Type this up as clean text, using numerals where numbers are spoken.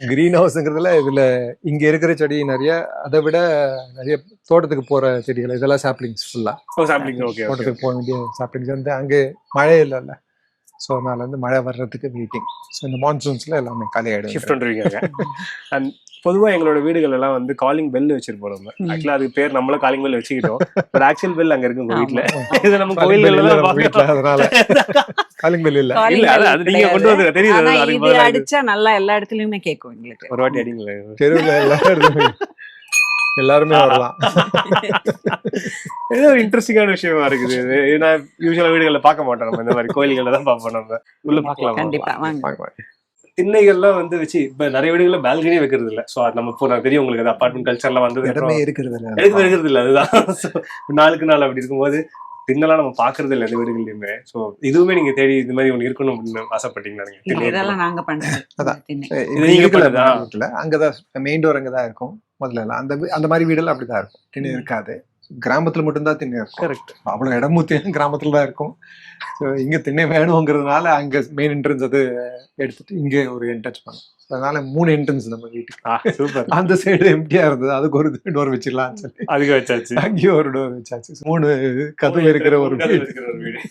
Green ஹவுஸ்ங்கிறதுல இதுல இங்க இருக்கிற செடி நிறைய, அதை விட நிறைய தோட்டத்துக்கு போற செடிகள் இதெல்லாம் சாப்ளிங்ஸ் ஃபுல்லா. சாப்பிளிங். ஓகே. தோட்டத்துக்கு போக வேண்டிய சாப்ளிங்ஸ் வந்து அங்கே மழை இல்லைல்ல, ஸோ அதனால வந்து மழை வர்றதுக்கு வெயிட்டிங். ஸோ இந்த மான்சூன்ஸ்ல எல்லாமே காலி ஆயிடும். ஷிஃப்ட் பண்ணுறீங்க. அண்ட் பொதுவாக எங்களோட வீடுகள் எல்லாம் வந்து காலிங் பெல் வச்சிருப்போம். நம்ம ஆக்சுவலா அதுக்கு பேர் நம்மளும் காலிங் பெல் வச்சுக்கிட்டோம். பட் ஆக்சுவல் பெல் அங்க இருக்கு உங்க வீட்டுல. இது நம்ம கோயில்கள்ல வீட்டுல, அதனால காலிங் பெல் இல்ல. இல்ல அது நீங்க கொண்டு வந்து தெரியுது. இது அடிச்சா நல்லா எல்லா இடத்துலயுமே கேட்கும் எங்களுக்கு. ஒரு வாட்டி அடிங்களே தெருவுல எல்லாருமே வரலாம். ஏதோ ஒரு இன்ட்ரெஸ்டிங்கான விஷயமா இருக்குது. ஏன்னா யூஸ்வலா வீடுகளில் பார்க்க மாட்டோம் நம்ம, இந்த மாதிரி கோயில்கள்ல தான் பார்ப்போம். நம்ம உள்ள பார்க்கலாம். கண்டிப்பா வாங்க. திண்ணைகள்லாம் வந்து வச்சு இப்ப நிறைய வீடுகள்ல பால்கனியே வைக்கிறது இல்ல. சோ அது நம்ம இப்போ தெரியும் உங்களுக்கு, அது அபார்ட்மெண்ட் கல்ச்சர்ல வந்து இடமே இருக்கிறது இல்ல, இருக்கிறது இல்ல. அதுதான் நாளுக்கு நாள் அப்படி இருக்கும்போது திண்ணெல்லாம் நம்ம பாக்குறது இல்லை எந்த வீடுகள்லயுமே. சோ இதுவுமே நீங்க தேடி இது மாதிரி ஒண்ணு இருக்கணும் அப்படின்னு ஆசைப்பட்டீங்களா? இதெல்லாம் நாங்க பண்றோம். அங்கதான் மெயின் டோர் அங்கதான் இருக்கும் முதல்ல எல்லாம். அந்த மாதிரி வீடெல்லாம் அப்படிதான் இருக்கும், திண்ணை இருக்காது. கிராமத்துல மட்டும்தான் திண்ணை இருக்கும். கரெக்ட். அவ்வளவு இடம் கிராமத்துல தான் இருக்கும். இங்க திண்ணை வேணுங்கிறதுனால அங்க மெயின் என்ட்ரன்ஸ் அது எடுத்துட்டு இங்க ஒரு என்ட்ரன்ஸ் பண்ணும். அதனால 3 என்ட்ரன்ஸ் நம்ம வீட்டுக்கு. சூப்பர். அந்த சைடு எம்டியா இருந்தது, அதுக்கு ஒரு டோர் வச்சிடலாம்னு சொல்லி அதுக்கு வச்சாச்சு. அங்கேயும் ஒரு டோர் வச்சாச்சு. 3 கதவு இருக்கிற ஒரு வீடு.